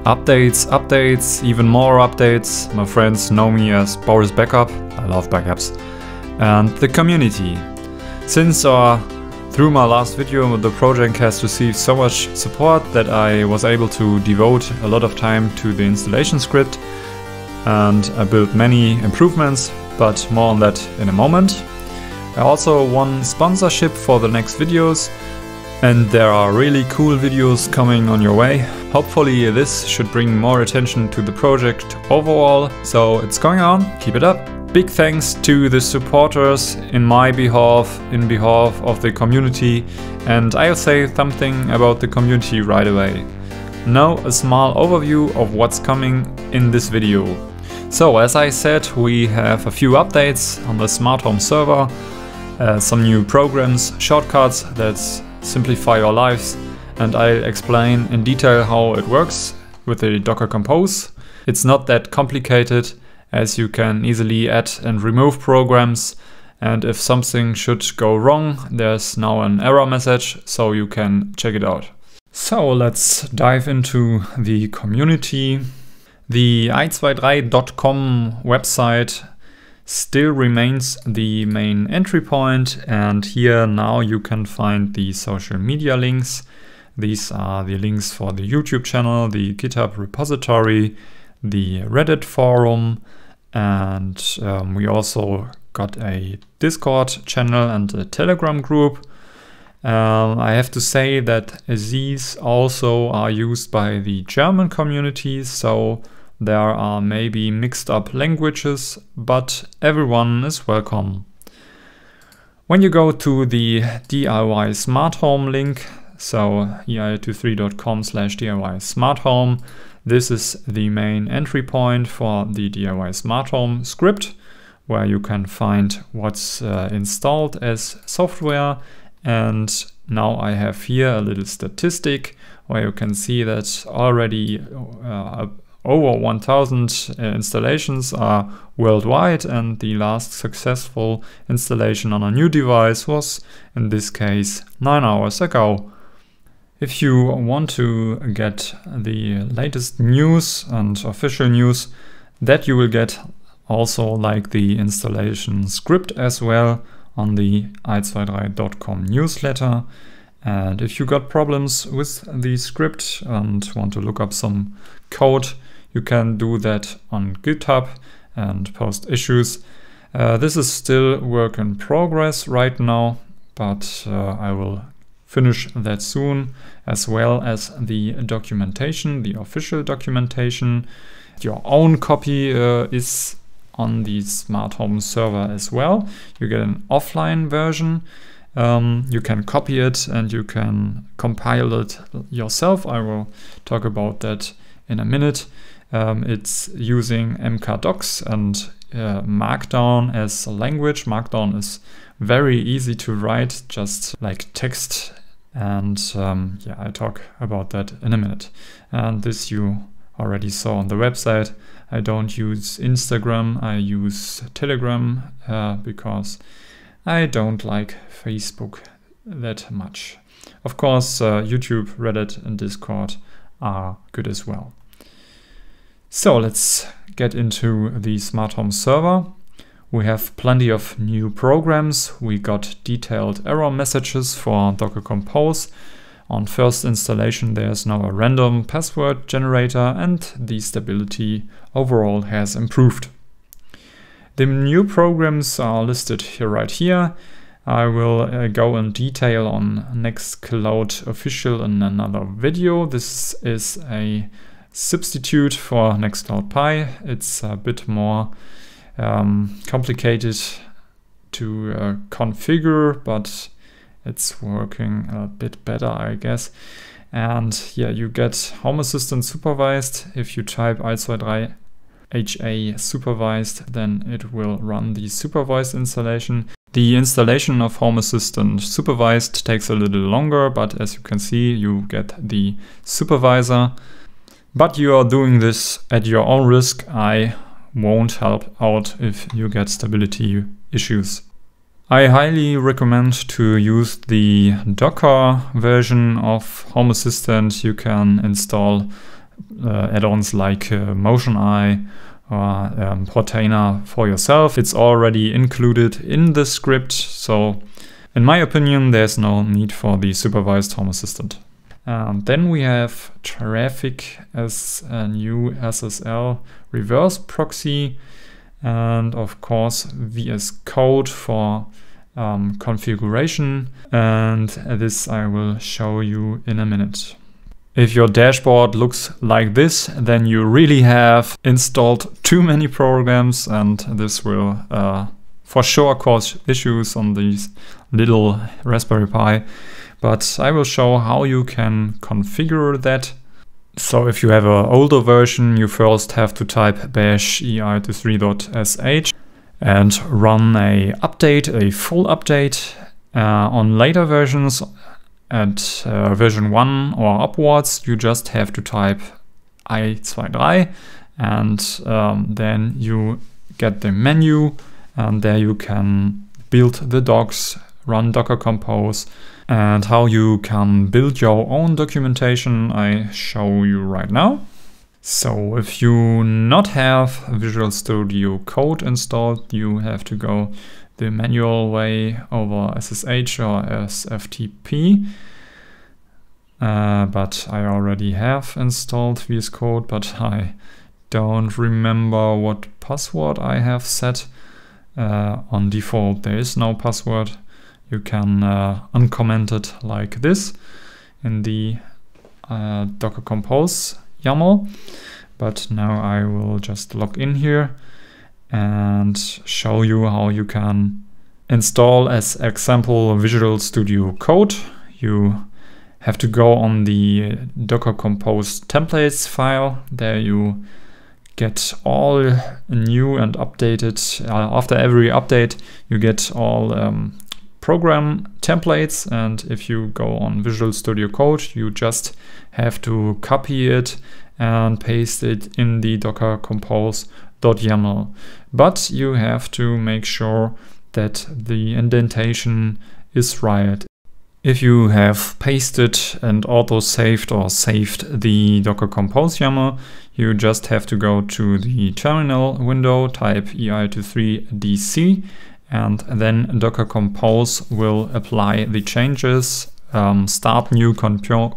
Updates, even more updates. My friends know me as Boris Backup. I love backups. And the community. Since through my last video, the project has received so much support that I was able to devote a lot of time to the installation script, and I built many improvements, but more on that in a moment. I also won sponsorship for the next videos, and there are really cool videos coming on your way. Hopefully this should bring more attention to the project overall, so it's going on, keep it up. Big thanks to the supporters in my behalf, in behalf of the community, and I'll say something about the community right away. Now a small overview of what's coming in this video. So as I said, we have a few updates on the smart home server, some new programs, shortcuts that simplify your lives, and I'll explain in detail how it works with the Docker Compose. It's not that complicated, as you can easily add and remove programs, and if something should go wrong, there's now an error message, so you can check it out. So let's dive into the community. The i23.com website still remains the main entry point, and here now you can find the social media links. These are the links for the YouTube channel, the GitHub repository, the Reddit forum, and we also got a Discord channel and a Telegram group. I have to say that these also are used by the German community, so there are maybe mixed up languages, but everyone is welcome. When you go to the DIY smart home link, so i23.com/DIY smart home, this is the main entry point for the DIY smart home script, where you can find what's installed as software. And now I have here a little statistic where you can see that already over 1000 installations are worldwide, and the last successful installation on a new device was, in this case, 9 hours ago. If you want to get the latest news and official news, that you will get also like the installation script as well on the i23.com newsletter. And if you got problems with the script and want to look up some code, you can do that on GitHub and post issues. This is still work in progress right now, but I will finish that soon, as well as the documentation, the official documentation. Your own copy is on the smart home server as well. You get an offline version. You can copy it and you can compile it yourself. I will talk about that in a minute. It's using Mkdocs and Markdown as a language. Markdown is very easy to write, just like text. And yeah, I talk about that in a minute. And this you already saw on the website. I don't use Instagram, I use Telegram because I don't like Facebook that much. Of course, YouTube, Reddit and Discord are good as well. So let's get into the smart home server. We have plenty of new programs. We got detailed error messages for Docker Compose. On first installation, there's now a random password generator, and the stability overall has improved. The new programs are listed here, right here. I will go in detail on Nextcloud official in another video. This is a substitute for Nextcloud Pi. It's a bit more complicated to configure, but it's working a bit better, I guess. And yeah, you get Home Assistant Supervised. If you type i23 HA Supervised, then it will run the supervised installation. The installation of Home Assistant Supervised takes a little longer, but as you can see, you get the supervisor. But you are doing this at your own risk. I won't help out if you get stability issues. I highly recommend to use the Docker version of Home Assistant. You can install add-ons like Motion Eye or Portainer for yourself. It's already included in the script, so in my opinion there's no need for the supervised Home Assistant. Then we have traffic as a new SSL reverse proxy, and of course VSCode for configuration, and this I will show you in a minute. If your dashboard looks like this, then you really have installed too many programs, and this will for sure cause issues on these little Raspberry Pi. But I will show how you can configure that. So if you have an older version, you first have to type bash ei23.sh and run a full update. On later versions, at version 1 or upwards, you just have to type ei23, and then you get the menu, and there you can build the docs, run Docker Compose, and how you can build your own documentation I show you right now. So if you not have Visual Studio Code installed, you have to go the manual way over SSH or SFTP. But I already have installed VSCode, but I don't remember what password I have set. On default there is no password. You can uncomment it like this in the Docker Compose YAML. But now I will just log in here and show you how you can install, as example, Visual Studio Code. You have to go on the Docker Compose templates file. There you get all new and updated. After every update you get all program templates, and if you go on Visual Studio Code, you just have to copy it and paste it in the Docker Compose.yaml. But you have to make sure that the indentation is right. If you have pasted and auto-saved or saved the Docker Compose YAML, you just have to go to the terminal window, type ei23dc, and then Docker Compose will apply the changes, start new containers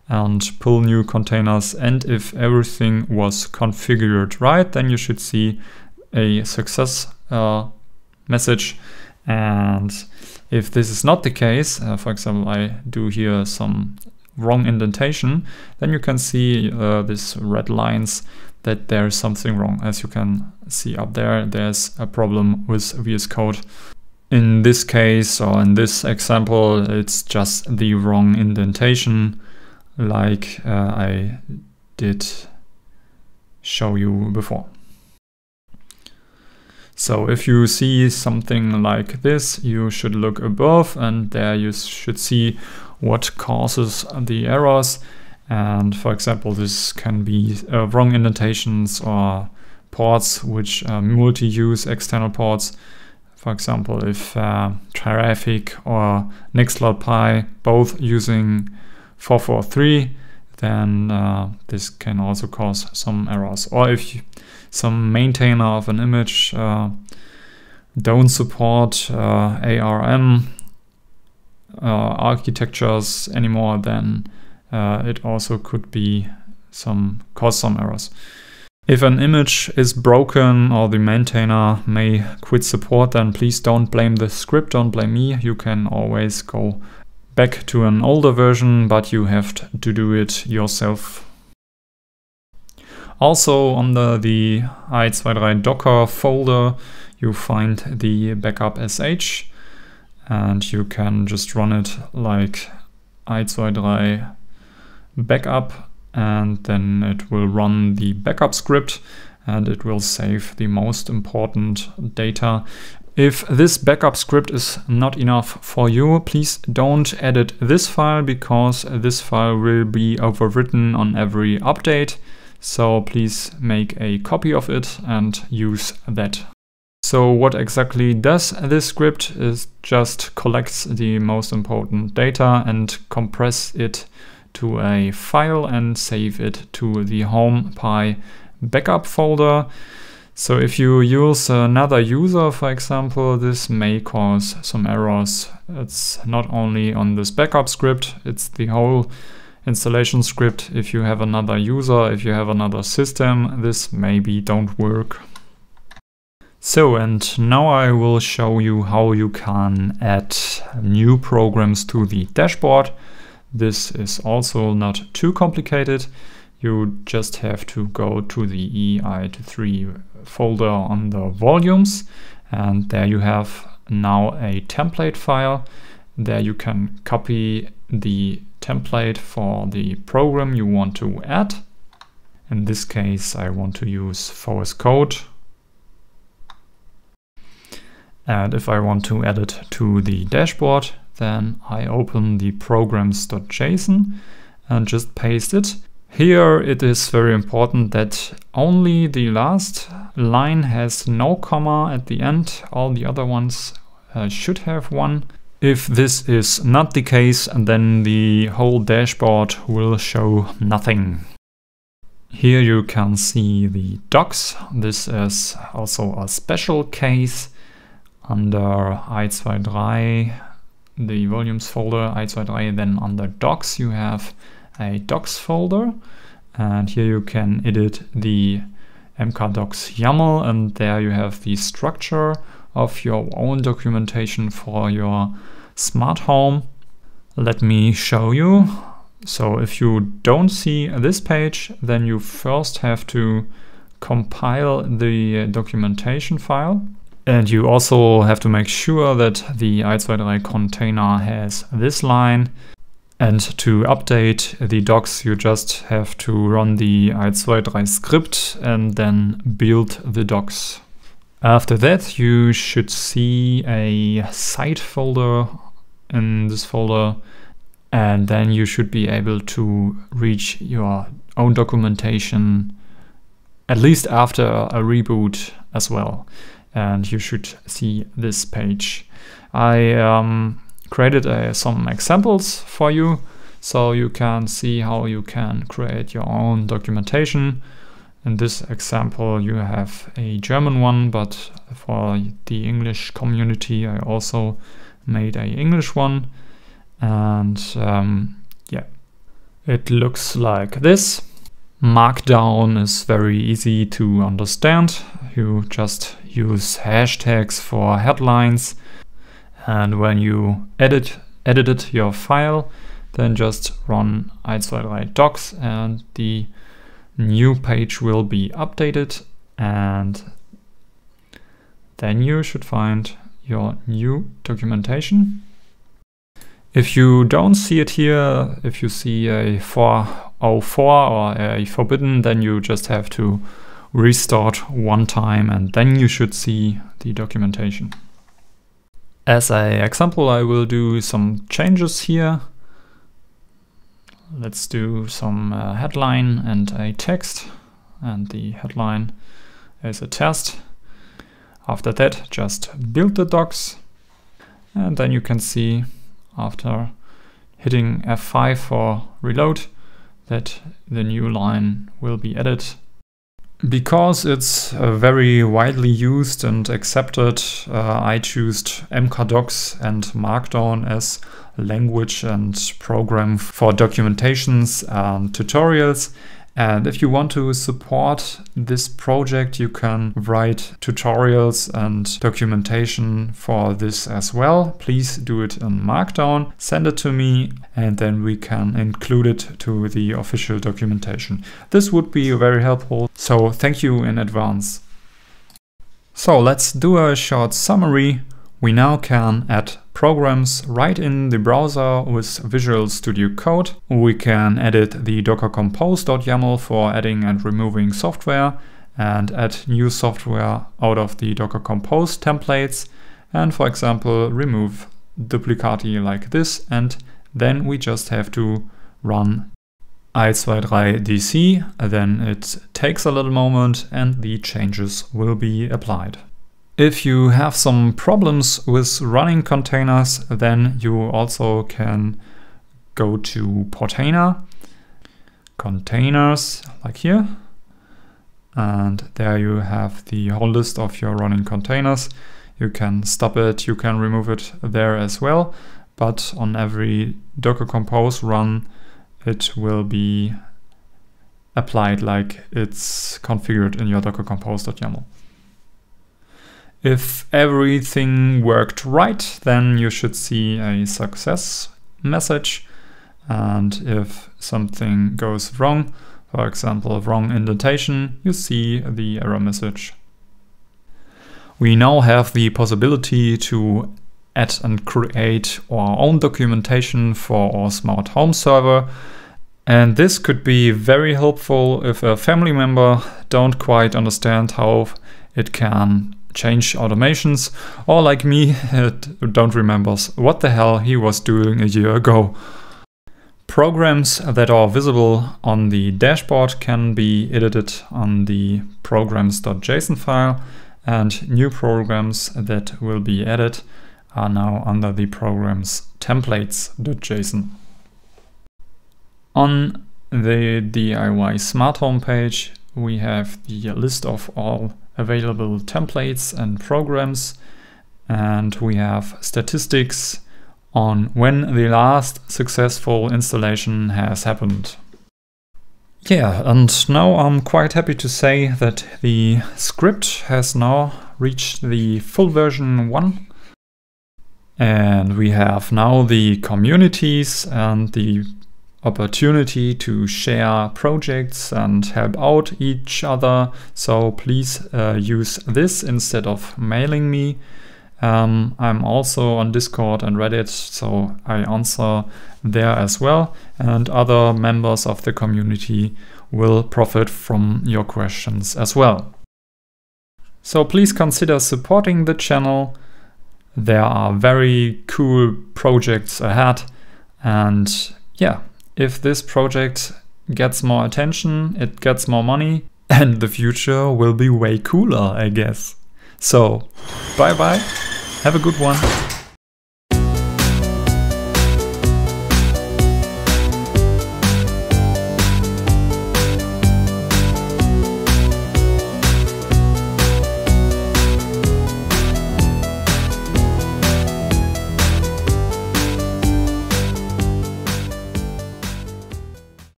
and pull new containers. And if everything was configured right, then you should see a success message. And if this is not the case, for example, I do here some wrong indentation, then you can see these red lines that there is something wrong. As you can see up there, there's a problem with VS Code. In this case, or in this example, it's just the wrong indentation, like I did show you before. So if you see something like this, you should look above, and there you should see what causes the errors. And for example, this can be wrong indentations or ports which are multi-use external ports. For example, if Traffic or Nextcloud both using 443, then this can also cause some errors. Or if some maintainer of an image don't support ARM architectures anymore, then it also could be cause some errors. If an image is broken or the maintainer may quit support, then please don't blame the script, don't blame me. You can always go back to an older version, but you have to do it yourself. Also under the ei23 Docker folder, you find the backup sh, and you can just run it like ei23 backup, and then it will run the backup script and it will save the most important data. If this backup script is not enough for you, please don't edit this file, because this file will be overwritten on every update. So please make a copy of it and use that. So what exactly does this script? Is just collects the most important data and compress it to a file and save it to the home.py backup folder. So if you use another user, for example, this may cause some errors. It's not only on this backup script, it's the whole installation script. If you have another user, if you have another system, this maybe don't work. So, and now I will show you how you can add new programs to the dashboard. This is also not too complicated. You just have to go to the EI3 folder under volumes, and there you have now a template file. There you can copy the template for the program you want to add. In this case, I want to use VSCode. And if I want to add it to the dashboard, then I open the programs.json and just paste it. Here it is very important that only the last line has no comma at the end. All the other ones should have one. If this is not the case, then the whole dashboard will show nothing. Here you can see the docs. This is also a special case. Under i23, the volumes folder, i23, then under docs you have a docs folder, and here you can edit the Mkdocs YAML, and there you have the structure of your own documentation for your smart home. Let me show you. So if you don't see this page, then you first have to compile the documentation file. And you also have to make sure that the i23 container has this line. And to update the docs, you just have to run the i23 script and then build the docs. After that, you should see a site folder in this folder, and then you should be able to reach your own documentation at least after a reboot as well. And you should see this page. I created some examples for you, so you can see how you can create your own documentation. In this example you have a German one, but for the English community I also made an English one. And yeah, it looks like this. Markdown is very easy to understand. You just use hashtags for headlines, and when you edited your file, then just run i23 docs and the new page will be updated, and then you should find your new documentation. If you don't see it here, if you see a 404 or a forbidden, then you just have to restart one time and then you should see the documentation. As an example, I will do some changes here. Let's do some headline and a text, and the headline is a test. After that, just build the docs, and then you can see after hitting F5 for reload that the new line will be added. Because it's very widely used and accepted, I chose Mkdocs and Markdown as language and program for documentations and tutorials. And if you want to support this project, you can write tutorials and documentation for this as well. Please do it in Markdown, send it to me, and then we can include it to the official documentation. This would be very helpful, so thank you in advance. So let's do a short summary. We now can add programs right in the browser with Visual Studio Code. We can edit the Docker Compose.yaml for adding and removing software, and add new software out of the Docker Compose templates, and for example remove duplicati like this, and then we just have to run i23 dc, then it takes a little moment and the changes will be applied. If you have some problems with running containers, then you also can go to Portainer, containers, like here. And there you have the whole list of your running containers. You can stop it, you can remove it there as well. But on every Docker Compose run, it will be applied like it's configured in your Docker Compose.yaml. If everything worked right, then you should see a success message. And if something goes wrong, for example, wrong indentation, you see the error message. We now have the possibility to add and create our own documentation for our smart home server. And this could be very helpful if a family member don't quite understand how it can change automations, or like me, don't remember what the hell he was doing a year ago. Programs that are visible on the dashboard can be edited on the programs.json file, and new programs that will be added are now under the programs templates.json. On the DIY smart home page, we have the list of all available templates and programs, and we have statistics on when the last successful installation has happened. Yeah, and now I'm quite happy to say that the script has now reached the full version 1. And we have now the communities and the opportunity to share projects and help out each other. So please use this instead of mailing me. I'm also on Discord and Reddit, so I answer there as well. And other members of the community will profit from your questions as well. So please consider supporting the channel. There are very cool projects ahead. And yeah, if this project gets more attention, it gets more money, and the future will be way cooler, I guess. So, bye bye, have a good one.